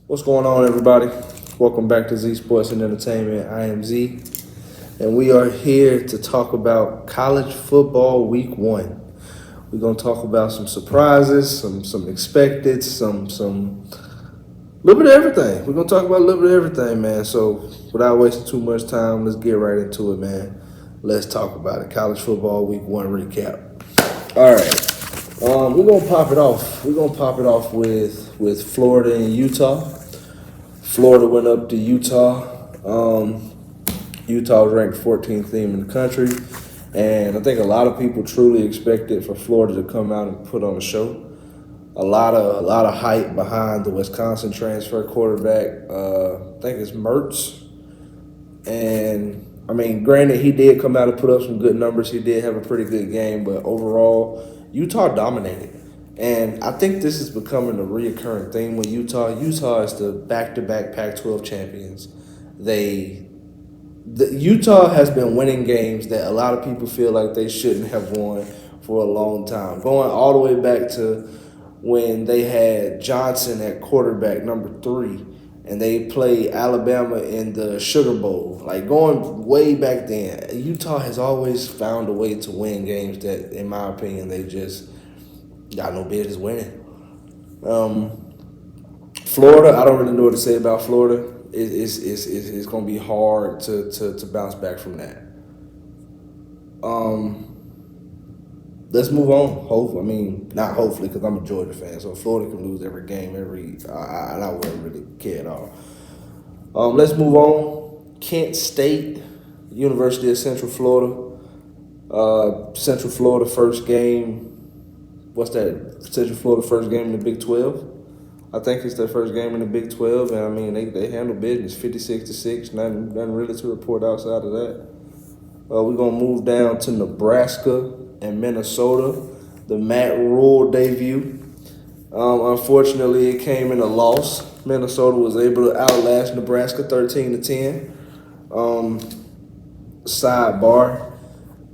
What's going on, everybody? Welcome back to Z Sports and Entertainment. I am Z, and we are here to talk about college football week 1. We're gonna talk about some surprises, some expected, some little bit of everything. We're gonna talk about a little bit of everything, man. So without wasting too much time, let's get right into it, man. Let's talk about it. College football week 1 recap. All right. We're gonna pop it off. We're gonna pop it off with Florida and Utah. Florida went up to Utah. Utah was ranked 14th team in the country, and I think a lot of people truly expected for Florida to come out and put on a show. A lot of hype behind the Wisconsin transfer quarterback. I think it's Mertz, and I mean, granted, he did come out and put up some good numbers. He did have a pretty good game, but overall, Utah dominated. And I think this is becoming a reoccurring theme with Utah. Utah is the back-to-back Pac-12 champions. Utah has been winning games that a lot of people feel like they shouldn't have won for a long time. Going all the way back to when they had Johnson at quarterback number 3, and they played Alabama in the Sugar Bowl. Like, going way back then, Utah has always found a way to win games that, in my opinion, they just got no business winning. Florida, I don't really know what to say about Florida. It's going to be hard to bounce back from that. Let's move on. Not hopefully, because I'm a Georgia fan, so Florida can lose every game, and I wouldn't really care at all. Let's move on. Kent State, University of Central Florida. Central Florida first game. What's that? Central Florida first game in the Big 12. I think it's their first game in the Big 12, and I mean they handle business 56-6. Nothing really to report outside of that. We're gonna move down to Nebraska and Minnesota, the Matt Rule debut. Unfortunately, it came in a loss. Minnesota was able to outlast Nebraska 13-10. Sidebar.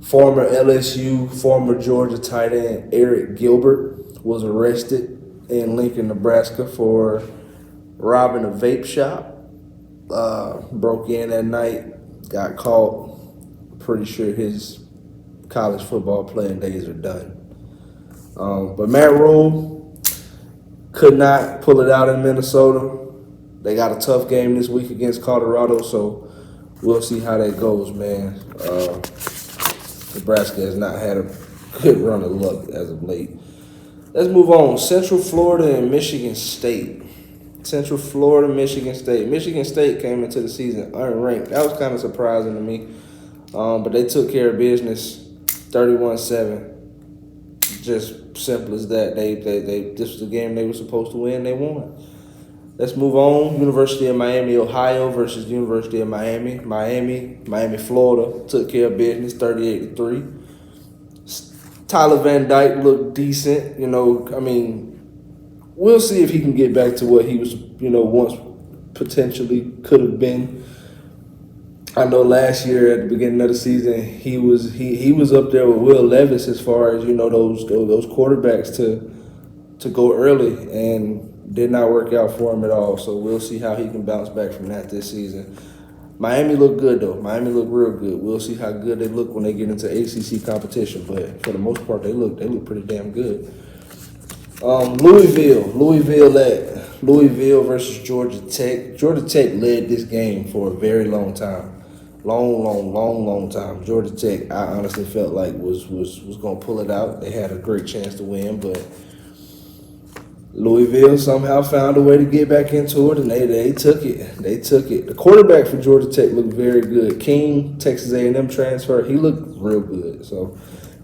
Former LSU, former Georgia tight end Eric Gilbert was arrested in Lincoln, Nebraska for robbing a vape shop. Broke in that night, got caught. Pretty sure his college football playing days are done. But Matt Rule could not pull it out in Minnesota. They got a tough game this week against Colorado, so we'll see how that goes, man. Nebraska has not had a good run of luck as of late. Let's move on. Central Florida and Michigan State. Central Florida, Michigan State. Michigan State came into the season unranked. That was kind of surprising to me. But they took care of business, 31-7. Just simple as that. This was the game they were supposed to win. They won. Let's move on. University of Miami, Ohio versus University of Miami. Miami, Florida took care of business, 38-3. Tyler Van Dyke looked decent. We'll see if he can get back to what he was, once potentially could have been. I know last year at the beginning of the season, he was up there with Will Levis as far as, those quarterbacks to go early, and did not work out for him at all. So we'll see how he can bounce back from that this season. Miami looked good, though. Miami looked real good. We'll see how good they look when they get into ACC competition. But for the most part, they look pretty damn good. Louisville versus Georgia Tech. Georgia Tech led this game for a very long time. Long time. Georgia Tech, I honestly felt like was going to pull it out. They had a great chance to win, but Louisville somehow found a way to get back into it, and they took it. The quarterback for Georgia Tech looked very good. King, Texas A&M transfer, he looked real good. So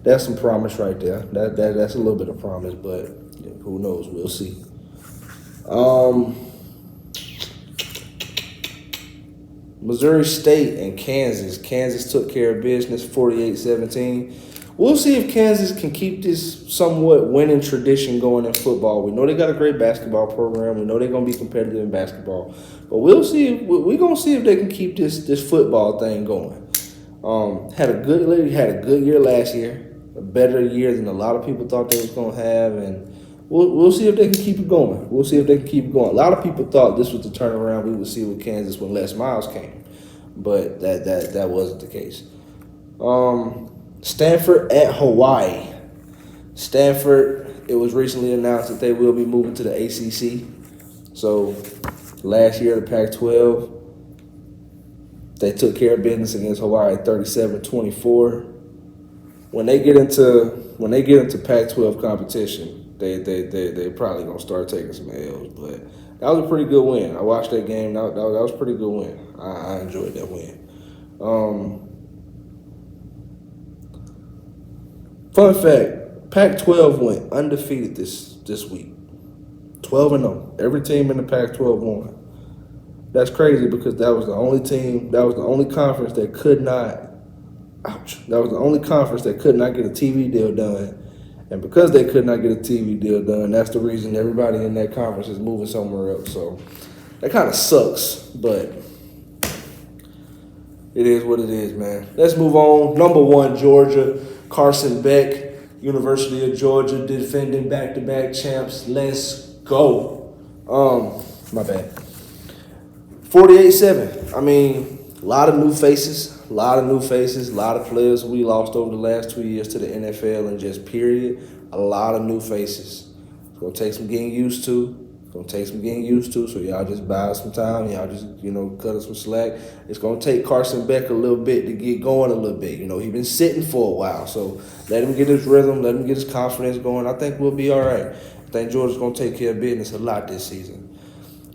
that's some promise right there. That's a little bit of promise, but who knows? We'll see. Missouri State and Kansas. Kansas took care of business, 48-17. We'll see if Kansas can keep this somewhat winning tradition going in football. We know they got a great basketball program. We know they're going to be competitive in basketball. But we'll see. We're going to see if they can keep this football thing going. Had a good year last year, a better year than a lot of people thought they was going to have, and we'll see if they can keep it going. We'll see if they can keep it going. A lot of people thought this was the turnaround we would see with Kansas when Les Miles came, but that wasn't the case. Stanford at Hawaii. Stanford, it was recently announced that they will be moving to the ACC. So last year, the Pac-12, they took care of business against Hawaii 37-24. When they get into Pac-12 competition, they probably gonna start taking some L's. But that was a pretty good win. I watched that game. That was a pretty good win. I enjoyed that win. Fun fact: Pac-12 went undefeated this week, 12-0. Every team in the Pac-12 won. That's crazy because that was the only team. That was the only conference that could not. Ouch! That was the only conference that could not get a TV deal done. And because they could not get a TV deal done, that's the reason everybody in that conference is moving somewhere else. So that kind of sucks, but it is what it is, man. Let's move on. Number 1, Georgia. Carson Beck, University of Georgia, defending back-to-back champs. Let's go. My bad. 48-7. I mean, a lot of new faces. A lot of players we lost over the last 2 years to the NFL and just period. A lot of new faces. It's going to take some getting used to. So y'all just buy us some time. Y'all just, cut us some slack. It's going to take Carson Beck a little bit to get going a little bit. He's been sitting for a while. So let him get his rhythm. Let him get his confidence going. I think we'll be all right. I think Georgia's going to take care of business a lot this season.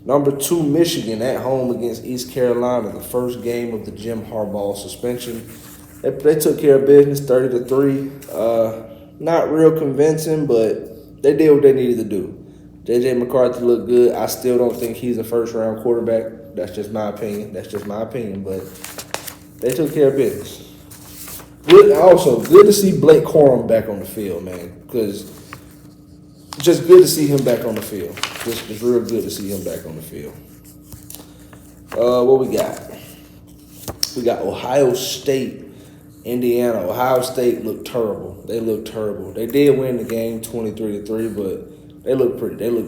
Number 2, Michigan at home against East Carolina, the first game of the Jim Harbaugh suspension. They took care of business, 30-3. Not real convincing, but they did what they needed to do. J.J. McCarthy looked good. I still don't think he's a first-round quarterback. That's just my opinion. But they took care of business. Good to see Blake Corum back on the field, man, because just good to see him back on the field. It's real good to see him back on the field. What we got? We got Ohio State, Indiana. Ohio State looked terrible. They did win the game 23-3, but they look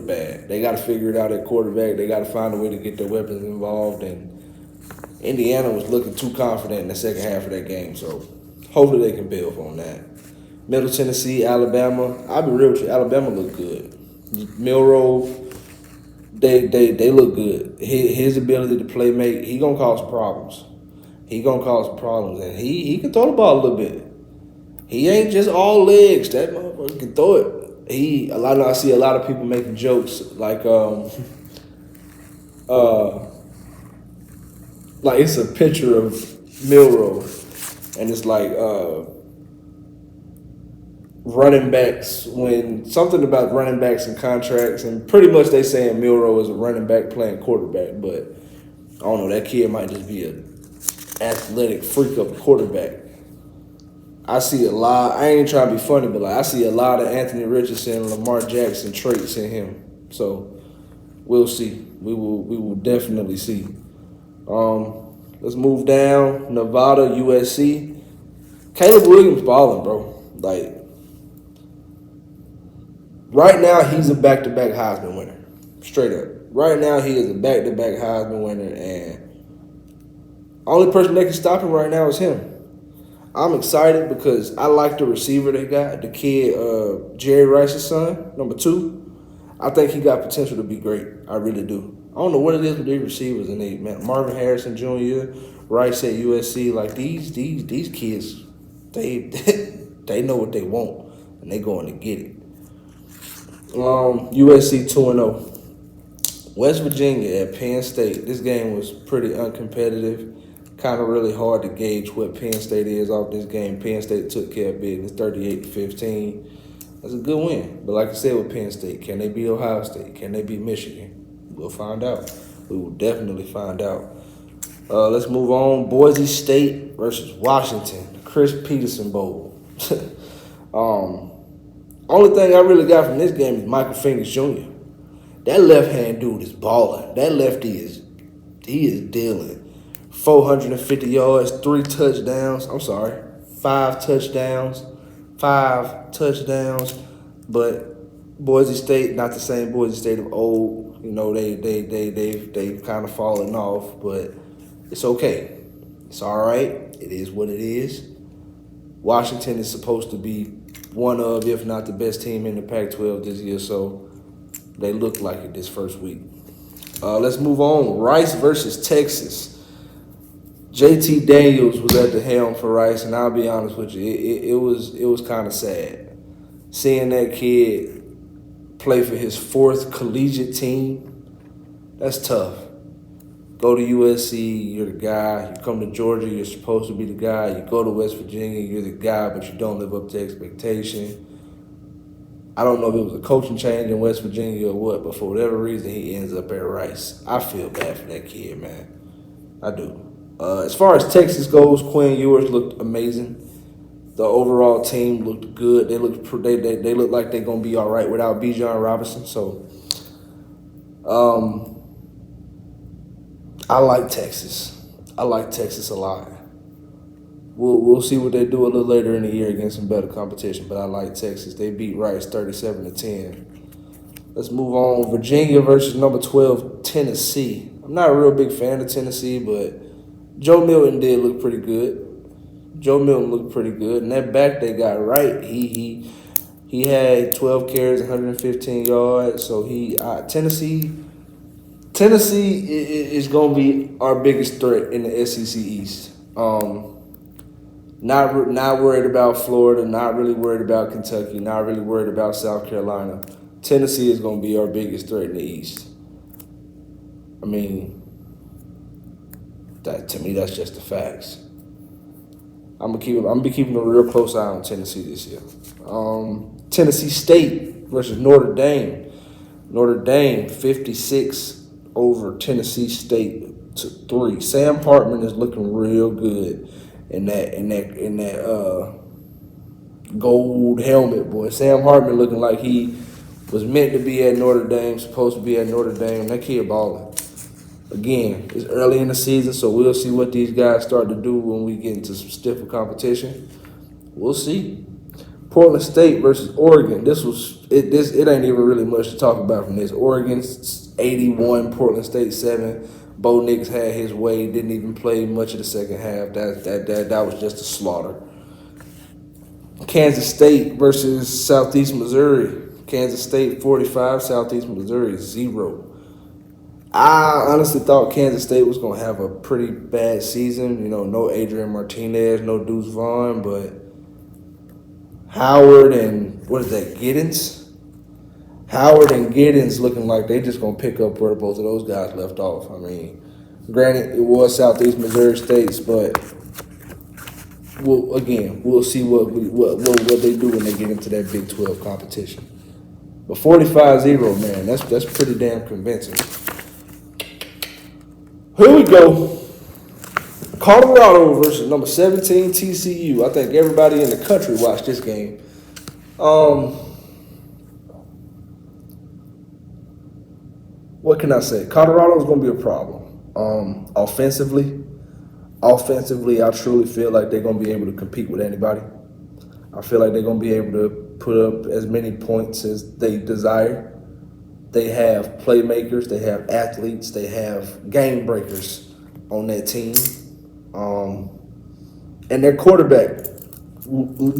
bad. They got to figure it out at quarterback. They got to find a way to get their weapons involved. And Indiana was looking too confident in the second half of that game. So hopefully they can build on that. Middle Tennessee, Alabama. I'll be real with you. Alabama looked good. Milroe, they look good. His ability to play make, he gonna cause problems. And he can throw the ball a little bit. He ain't just all legs. That motherfucker can throw it. I see a lot of people making jokes like it's a picture of Milroe, and it's like running backs, when something about running backs and contracts, and pretty much they saying Milroe is a running back playing quarterback, but I don't know, that kid might just be an athletic freak of a quarterback. I see a lot, I ain't trying to be funny, but I see a lot of Anthony Richardson and Lamar Jackson traits in him. So we'll see. We will definitely see. Let's move down. Nevada, USC. Caleb Williams balling, bro. Right now, he's a back-to-back Heisman winner. Straight up. Right now, he is a back-to-back Heisman winner, and only person that can stop him right now is him. I'm excited because I like the receiver they got, the kid, Jerry Rice's son, number 2. I think he got potential to be great. I really do. I don't know what it is with these receivers and man. Marvin Harrison Jr., Rice at USC, these kids, they know what they want and they going to get it. USC 2-0. West Virginia at Penn State. This game was pretty uncompetitive. Kind of really hard to gauge what Penn State is off this game. Penn State took care of business 38-15. That's a good win. But like I said with Penn State, can they beat Ohio State? Can they beat Michigan? We'll find out. We will definitely find out. Let's move on. Boise State versus Washington. Chris Peterson Bowl. Only thing I really got from this game is Michael Phoenix Jr. That left-hand dude is balling. That lefty is dealing. 450 yards, 3 touchdowns. 5 touchdowns. 5 touchdowns. But Boise State, not the same Boise State of old. You know, they've kind of fallen off, but it's okay. It's all right. It is what it is. Washington is supposed to be one of, if not the best team in the Pac-12 this year, so they look like it this first week. Let's move on. Rice versus Texas. JT Daniels was at the helm for Rice, and I'll be honest with you, it was kind of sad seeing that kid play for his fourth collegiate team. That's tough. Go to USC, you're the guy. You come to Georgia, you're supposed to be the guy. You go to West Virginia, you're the guy, but you don't live up to expectation. I don't know if it was a coaching change in West Virginia or what, but for whatever reason, he ends up at Rice. I feel bad for that kid, man. I do. As far as Texas goes, Quinn Ewers looked amazing. The overall team looked good. They look like they're gonna be all right without Bijan Robinson. So, I like Texas. I like Texas a lot. We'll see what they do a little later in the year against some better competition, but I like Texas. They beat Rice 37-10. Let's move on. Virginia versus number 12 Tennessee. I'm not a real big fan of Tennessee, but Joe Milton did look pretty good. And that back they got right. He had 12 carries, 115 yards. So Tennessee is going to be our biggest threat in the SEC East. Not worried about Florida, not really worried about Kentucky, not really worried about South Carolina. Tennessee is going to be our biggest threat in the East. I mean, to me, that's just the facts. I'm gonna be keeping a real close eye on Tennessee this year. Tennessee State versus Notre Dame. Notre Dame 56 over Tennessee State to 3. Sam Hartman is looking real good in that gold helmet, boy. Sam Hartman looking like he was meant to be at Notre Dame, supposed to be at Notre Dame. That kid balling. Again, it's early in the season, so we'll see what these guys start to do when we get into some stiffer competition. We'll see. Portland State versus Oregon. This ain't even really much to talk about from this. Oregon 81, Portland State 7. Bo Nix had his way, didn't even play much of the second half. That was just a slaughter. Kansas State versus Southeast Missouri. Kansas State 45, Southeast Missouri 0. I honestly thought Kansas State was going to have a pretty bad season. You know, no Adrian Martinez, no Deuce Vaughn, but Howard and, Giddens? Howard and Giddens looking like they just going to pick up where both of those guys left off. I mean, granted, it was Southeast Missouri State's, but we'll see what they do when they get into that Big 12 competition. But 45-0, man, that's pretty damn convincing. Here we go. Colorado versus number 17 TCU. I think everybody in the country watched this game. What can I say? Colorado's going to be a problem. Offensively, I truly feel like they're going to be able to compete with anybody. I feel like they're going to be able to put up as many points as they desire. They have playmakers, they have athletes, they have game breakers on that team. And their quarterback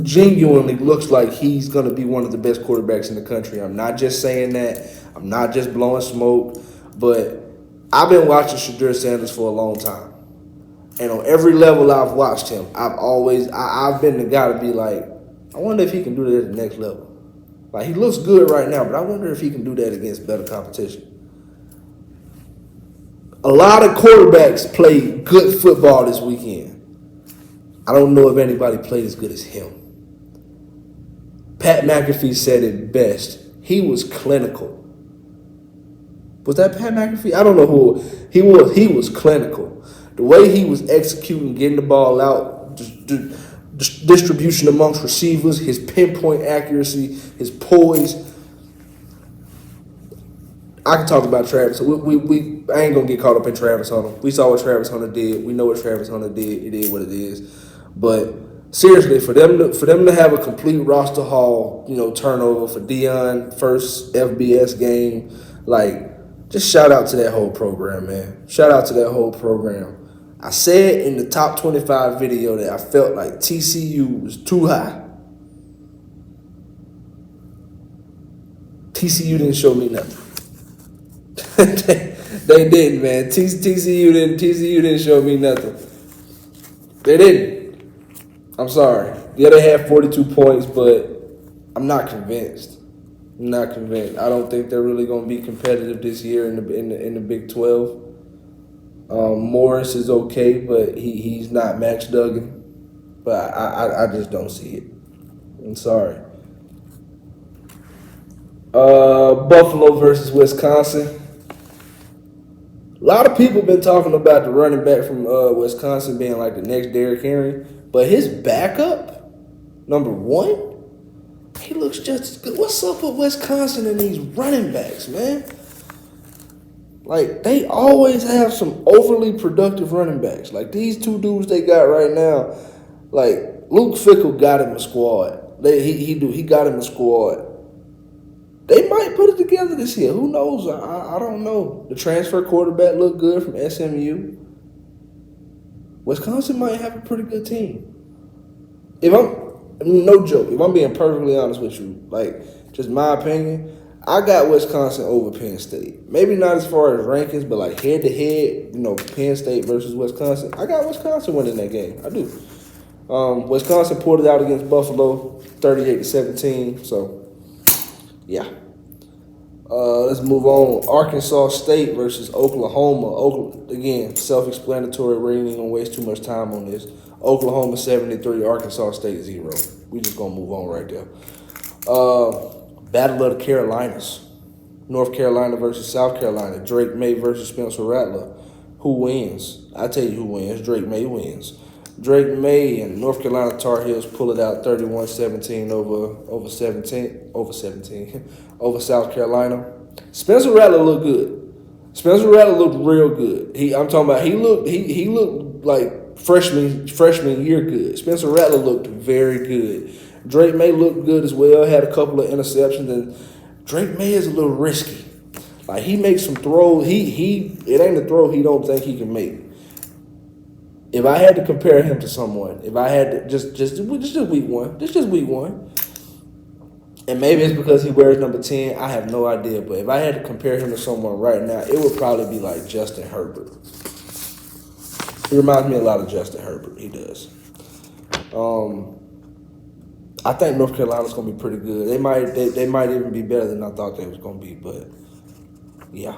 genuinely looks like he's going to be one of the best quarterbacks in the country. I'm not just saying that. I'm not just blowing smoke. But I've been watching Shedeur Sanders for a long time. And on every level I've watched him, I've been the guy to be like, I wonder if he can do that at the next level. Like, he looks good right now, but I wonder if he can do that against better competition. A lot of quarterbacks played good football this weekend. I don't know if anybody played as good as him. Pat McAfee said it best. He was clinical. Was that Pat McAfee? I don't know who he was. He was clinical. The way he was executing, getting the ball out, distribution amongst receivers, his pinpoint accuracy, his poise. I can talk about Travis. I ain't gonna get caught up in Travis Hunter. We saw what Travis Hunter did. We know what Travis Hunter did. It is what it is. But seriously, for them to have a complete roster haul, turnover for Dion first FBS game, like, just shout out to that whole program, man. Shout out to that whole program. I said in the top 25 video that I felt like TCU was too high. TCU didn't show me nothing. They didn't, man. TCU didn't show me nothing. They didn't. I'm sorry. Yeah, they had 42 points, but I'm not convinced. I'm not convinced. I don't think they're really going to be competitive this year in the Big 12. Morris is okay, but he's not Max Duggan. But I just don't see it. I'm sorry. Buffalo versus Wisconsin. A lot of people been talking about the running back from Wisconsin being like the next Derrick Henry, but his backup, number one, he looks just as good. What's up with Wisconsin and these running backs, man? Like, they always have some overly productive running backs. Like, these two dudes they got right now, like, Luke Fickell got him a squad. He got him a squad. They might put it together this year. Who knows? I don't know. The transfer quarterback looked good from SMU. Wisconsin might have a pretty good team. No joke, if I'm being perfectly honest with you, like, just my opinion, I got Wisconsin over Penn State. Maybe not as far as rankings, but like head to head, Penn State versus Wisconsin. I got Wisconsin winning that game. I do. Wisconsin pulled it out against Buffalo, 38-17. So, yeah. Let's move on. Arkansas State versus Oklahoma. Again, self-explanatory. We ain't even gonna waste too much time on this. Oklahoma 73, Arkansas State 0. We just gonna move on right there. Battle of the Carolinas. North Carolina versus South Carolina. Drake May versus Spencer Rattler. Who wins? I tell you who wins. Drake May wins. Drake May and North Carolina Tar Heels pull it out 31-17 over South Carolina. Spencer Rattler looked good. Spencer Rattler looked real good. He looked like freshman year good. Spencer Rattler looked very good. Drake May looked good as well. Had a couple of interceptions, and Drake May is a little risky. Like, he makes some throws. It ain't a throw he don't think he can make. If I had to compare him to someone, if I had to just week one, and maybe it's because he wears number 10, I have no idea. But if I had to compare him to someone right now, it would probably be like Justin Herbert. He reminds me a lot of Justin Herbert. He does. I think North Carolina's gonna be pretty good. They might even be better than I thought they was gonna be. But yeah.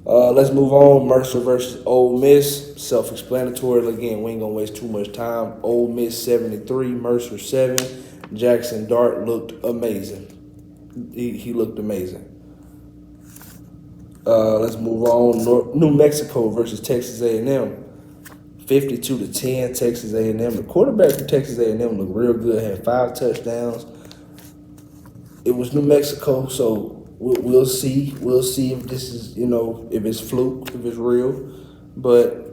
Let's move on. Mercer versus Ole Miss. Self-explanatory. Again, we ain't gonna waste too much time. Ole Miss 73, Mercer 7. Jackson Dart looked amazing. He looked amazing. Let's move on. New Mexico versus Texas A&M. 52-10, Texas A&M. The quarterback for Texas A&M looked real good. Had 5 touchdowns. It was New Mexico, so we'll see. We'll see if this is, if it's fluke, if it's real. But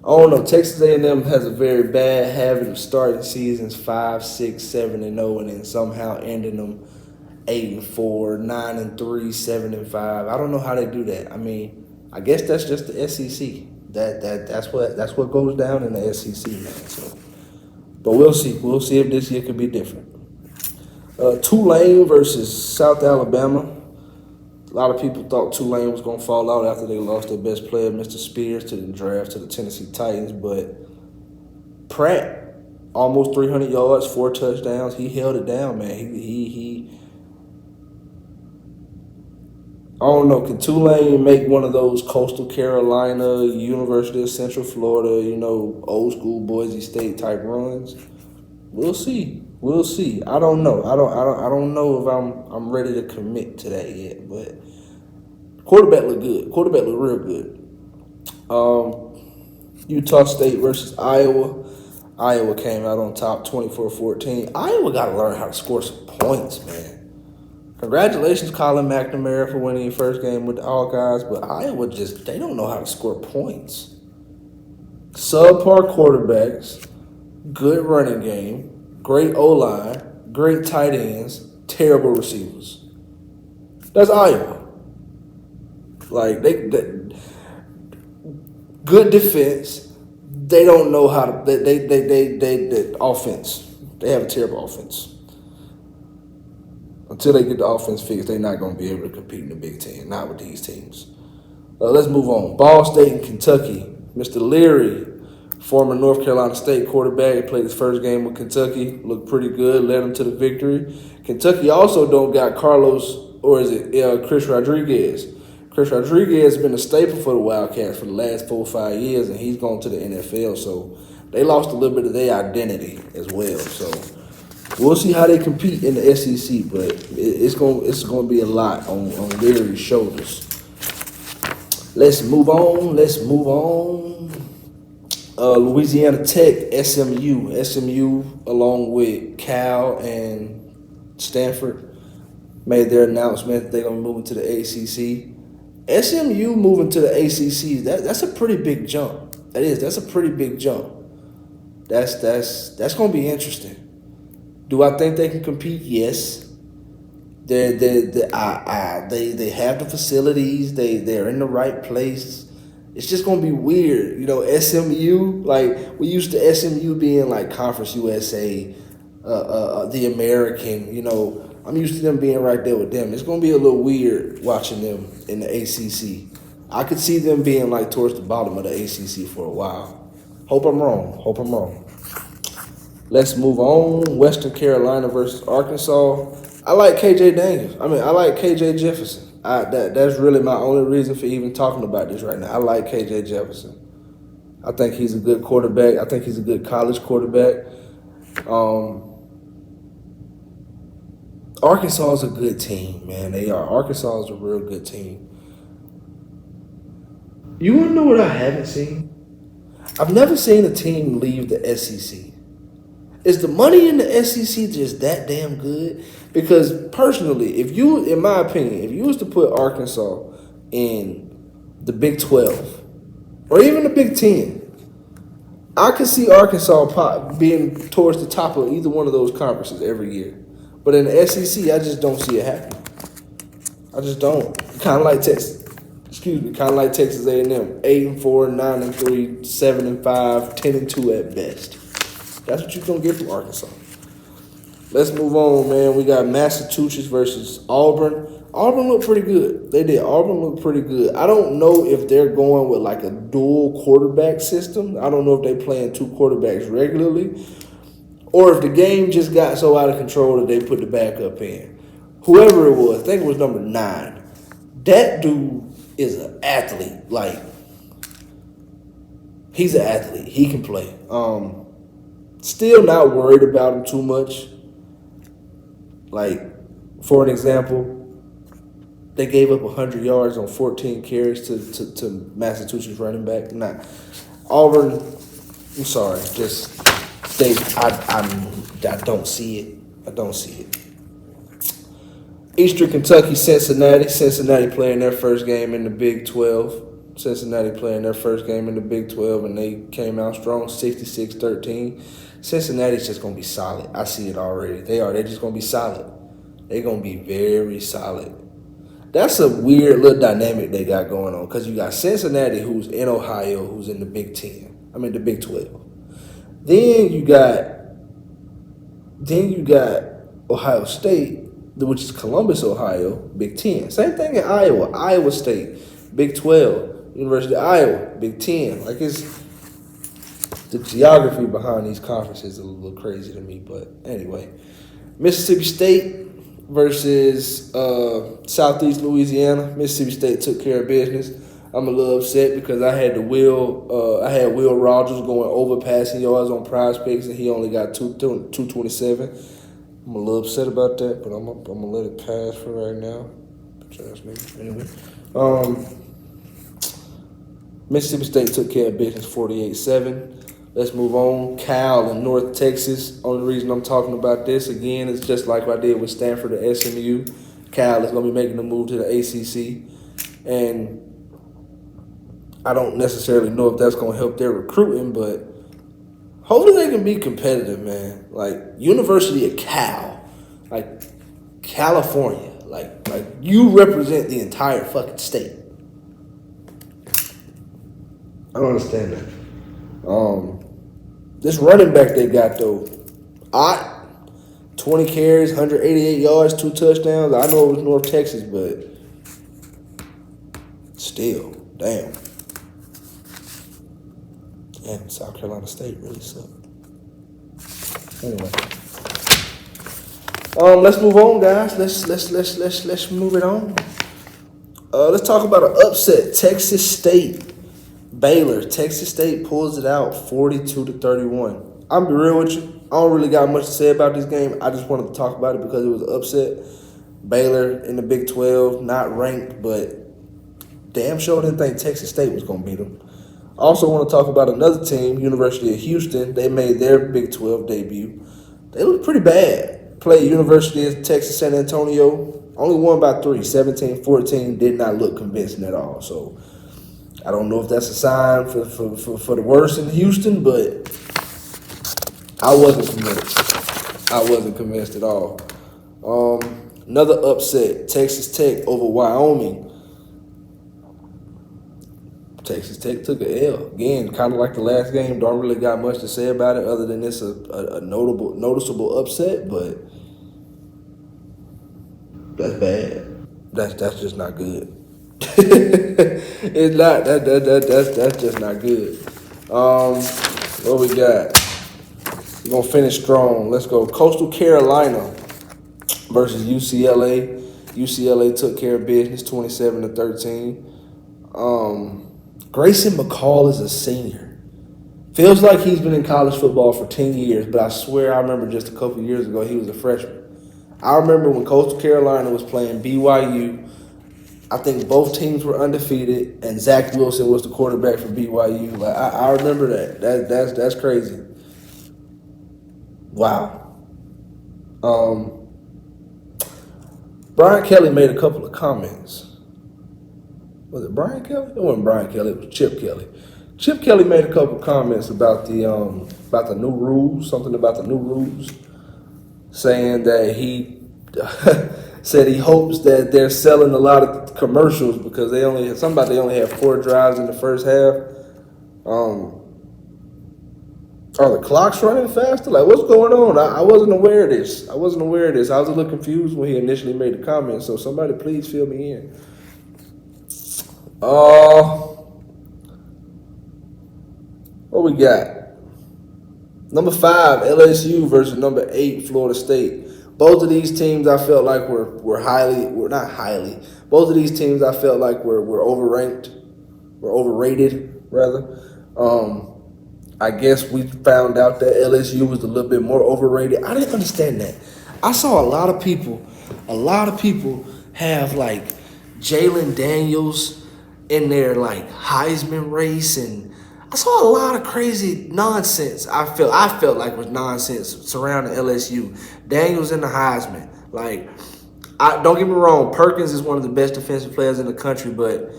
I don't know. Texas A&M has a very bad habit of starting seasons 5, 6, 7-0, and then somehow ending them 8-4, 9-3, 7-5. I don't know how they do that. I mean, I guess that's just the SEC. That's what goes down in the SEC, man. So, but we'll see. We'll see if this year could be different. Tulane versus South Alabama. A lot of people thought Tulane was going to fall out after they lost their best player, Mr. Spears, to the draft to the Tennessee Titans. But Pratt, almost 300 yards, 4 touchdowns. He held it down, man. I don't know. Can Tulane make one of those Coastal Carolina, University of Central Florida, old school Boise State type runs? We'll see. We'll see. I don't know. I don't know if I'm ready to commit to that yet. But quarterback look good. Quarterback look real good. Utah State versus Iowa. Iowa came out on top, 24-14. Iowa got to learn how to score some points, man. Congratulations, Colin McNamara, for winning your first game with the Hawkeyes, but Iowa they don't know how to score points. Subpar quarterbacks, good running game, great O-line, great tight ends, terrible receivers. That's Iowa. Like they good defense. They don't know how to. They offense. They have a terrible offense. Until they get the offense fixed, they're not going to be able to compete in the Big Ten. Not with these teams. Let's move on. Ball State and Kentucky. Mr. Leary, former North Carolina State quarterback, he played his first game with Kentucky. Looked pretty good. Led them to the victory. Kentucky also don't got Carlos, or is it Chris Rodriguez? Chris Rodriguez has been a staple for the Wildcats for the last 4 or 5 years, and he's gone to the NFL. So they lost a little bit of their identity as well. So we'll see how they compete in the SEC, but it's going to be a lot on Leary's shoulders. Let's move on. Louisiana Tech, SMU, along with Cal and Stanford, made their announcement that they're going to move into the ACC. SMU moving to the ACC, that's a pretty big jump. That's a pretty big jump. That's going to be interesting. Do I think they can compete? Yes. They have the facilities. They're in the right place. It's just gonna be weird, SMU, like we used to SMU being like Conference USA, the American. I'm used to them being right there with them. It's gonna be a little weird watching them in the ACC. I could see them being like towards the bottom of the ACC for a while. Hope I'm wrong. Let's move on. Western Carolina versus Arkansas. I like KJ Daniels. I like KJ Jefferson. That's really my only reason for even talking about this right now. I like KJ Jefferson. I think he's a good quarterback. I think he's a good college quarterback. Arkansas is a good team, man. They are. Arkansas is a real good team. You want to know what I haven't seen? I've never seen a team leave the SEC. Is the money in the SEC just that damn good? Because personally, in my opinion, if you was to put Arkansas in the Big 12 or even the Big 10, I could see Arkansas being towards the top of either one of those conferences every year. But in the SEC, I just don't see it happening. I just don't. Kind of like Texas. Kind of like Texas A&M, 8-4, 9-3, 7-5, 10-2 at best. That's what you're gonna get from Arkansas. Let's move on, man. We got Massachusetts versus Auburn. Auburn looked pretty good. They did. Auburn looked pretty good. I don't know if they're going with like a dual quarterback system. I don't know if they're playing 2 quarterbacks regularly, or if the game just got so out of control that they put the backup in. Whoever it was, I think it was number 9. That dude is an athlete. Like, he's an athlete. He can play. Still not worried about him too much. Like, for an example, they gave up 100 yards on 14 carries to Massachusetts running back. Nah, Auburn, I'm sorry. I don't see it. I don't see it. Eastern Kentucky, Cincinnati. Cincinnati playing their first game in the Big 12. Cincinnati playing their first game in the Big 12, and they came out strong, 66-13. Cincinnati's just going to be solid. I see it already. They're just going to be solid. They're going to be very solid. That's a weird little dynamic they got going on, because you got Cincinnati, who's in Ohio, who's in the Big 12. Then you got Ohio State, which is Columbus, Ohio, Big 10. Same thing in Iowa. Iowa State, Big 12. University of Iowa, Big 10. Like, it's the geography behind these conferences is a little crazy to me. But anyway, Mississippi State versus Southeast Louisiana. Mississippi State took care of business. I'm a little upset because I had Will Rogers going over passing yards on Prize Picks, and he only got 227. I'm a little upset about that, but I'm gonna let it pass for right now. Anyway, Mississippi State took care of business 48-7. Let's move on. Cal in North Texas. Only reason I'm talking about this, again, is just like I did with Stanford and SMU. Cal is going to be making a move to the ACC. And I don't necessarily know if that's going to help their recruiting, but hopefully they can be competitive, man. Like University of Cal, like California, like you represent the entire fucking state. I don't understand that. This running back they got though, 20 carries, 188 yards, 2 touchdowns. I know it was North Texas, but still, damn. Damn, South Carolina State really sucked. Anyway, let's move on, guys. Let's move it on. Let's talk about an upset. Texas State, Baylor. Texas State pulls it out, 42-31. I'm be real with you. I don't really got much to say about this game. I just wanted to talk about it because it was an upset. Baylor in the Big 12, not ranked, but damn sure didn't think Texas State was going to beat them. I also want to talk about another team, University of Houston. They made their Big 12 debut. They looked pretty bad. Played University of Texas San Antonio. Only won by 3, 17-14. Did not look convincing at all. So I don't know if that's a sign for the worst in Houston, but I wasn't convinced. I wasn't convinced at all. Another upset, Texas Tech over Wyoming. Texas Tech took an L. Again, kind of like the last game. Don't really got much to say about it other than it's a noticeable upset, but that's bad. That's just not good. It's not. That's just not good. What we got? We're going to finish strong. Let's go. Coastal Carolina versus UCLA. UCLA took care of business, 27-13. Grayson McCall is a senior. Feels like he's been in college football for 10 years, but I swear I remember just a couple years ago he was a freshman. I remember when Coastal Carolina was playing BYU. I think both teams were undefeated, and Zach Wilson was the quarterback for BYU. Like I remember that. That's crazy. Wow. Brian Kelly made a couple of comments. Was it Brian Kelly? It wasn't Brian Kelly. It was Chip Kelly. Chip Kelly made a couple of comments about the new rules. Something about the new rules, saying that he said he hopes that they're selling a lot of commercials because they only had 4 drives in the first half. Are the clocks running faster? Like, what's going on? I wasn't aware of this. I was a little confused when he initially made the comment. So somebody please fill me in. What we got? Number 5, LSU versus number 8, Florida State. Both of these teams I felt like were not highly. Both of these teams I felt like were overrated rather. I guess we found out that LSU was a little bit more overrated. I didn't understand that. I saw a lot of people have like Jalen Daniels in their like Heisman race, and I saw a lot of crazy nonsense. I felt like was nonsense surrounding LSU. Daniels in the Heisman. Like, don't get me wrong, Perkins is one of the best defensive players in the country, but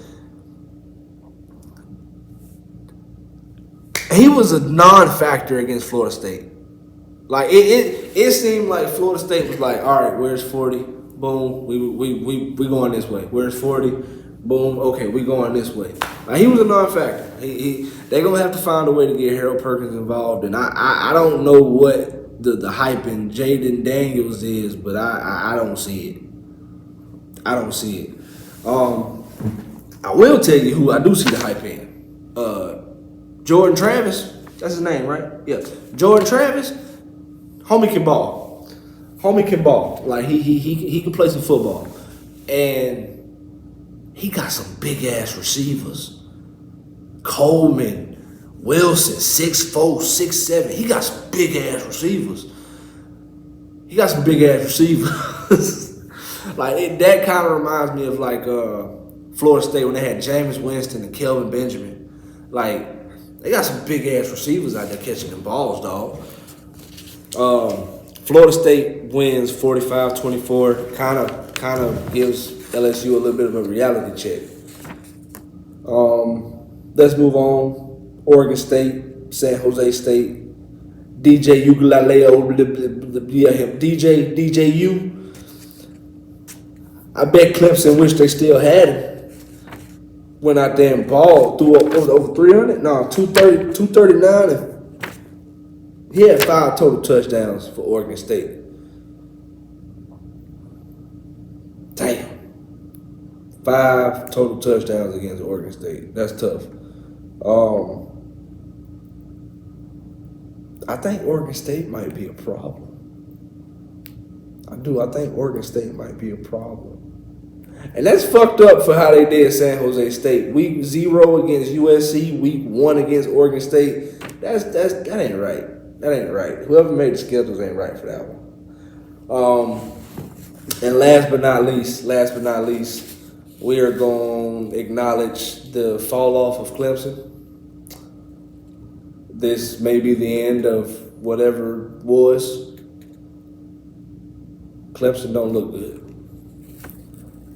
he was a non-factor against Florida State. Like it seemed like Florida State was like, all right, where's 40? Boom, we going this way. Where's 40? Boom, okay, we going this way. Like, he was a non-factor. They're gonna have to find a way to get Harold Perkins involved, and I don't know what the hype in Jaden Daniels is, but I don't see it. I don't see it. I will tell you who I do see the hype in. Jordan Travis, that's his name, right? Yeah. Jordan Travis, homie can ball. Like he can play some football. And he got some big ass receivers. Coleman, Wilson, 6'4", 6'7". He got some big ass receivers. Like that kind of reminds me of like Florida State when they had Jameis Winston and Kelvin Benjamin. Like, they got some big ass receivers out there catching them balls, dog. Florida State wins 45-24. Kind of gives LSU a little bit of a reality check. Let's move on. Oregon State, San Jose State. DJ Ugalileo, DJ U. I bet Clemson wish they still had him. Went out there and balled threw over 300. No, 239. And he had 5 total touchdowns for Oregon State. Damn. 5 total touchdowns against Oregon State. That's tough. I think Oregon State might be a problem. I do. I think Oregon State might be a problem. And that's fucked up for how they did San Jose State. Week 0 against USC, week 1 against Oregon State. That ain't right. That ain't right. Whoever made the schedules ain't right for that one. And last but not least, we are going to acknowledge the fall off of Clemson. This may be the end of whatever was. Clemson don't look good.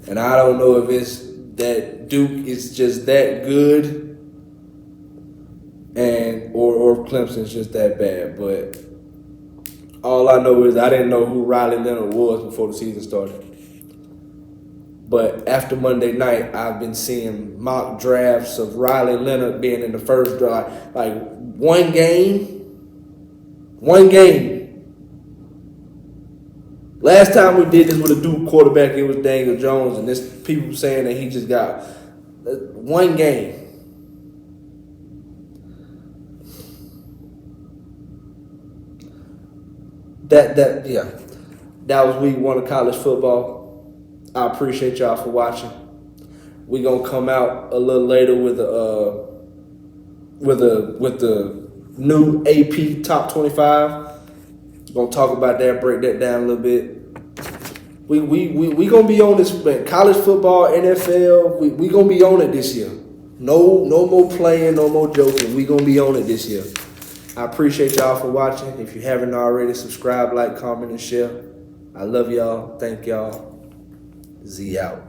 And I don't know if it's that Duke is just that good or Clemson's just that bad. But all I know is I didn't know who Riley Leonard was before the season started. But after Monday night, I've been seeing mock drafts of Riley Leonard being in the first draft. Like one game. Last time we did this with a Duke quarterback, it was Daniel Jones, and this people saying that he just got one game. That was week 1 of college football. I appreciate y'all for watching. We're gonna come out a little later with the new AP top 25. Gonna talk about that, break that down a little bit. We gonna be on this, man. College football, NFL. We gonna be on it this year. No more playing, no more joking. We gonna be on it this year. I appreciate y'all for watching. If you haven't already, subscribe, like, comment, and share. I love y'all. Thank y'all. Z out.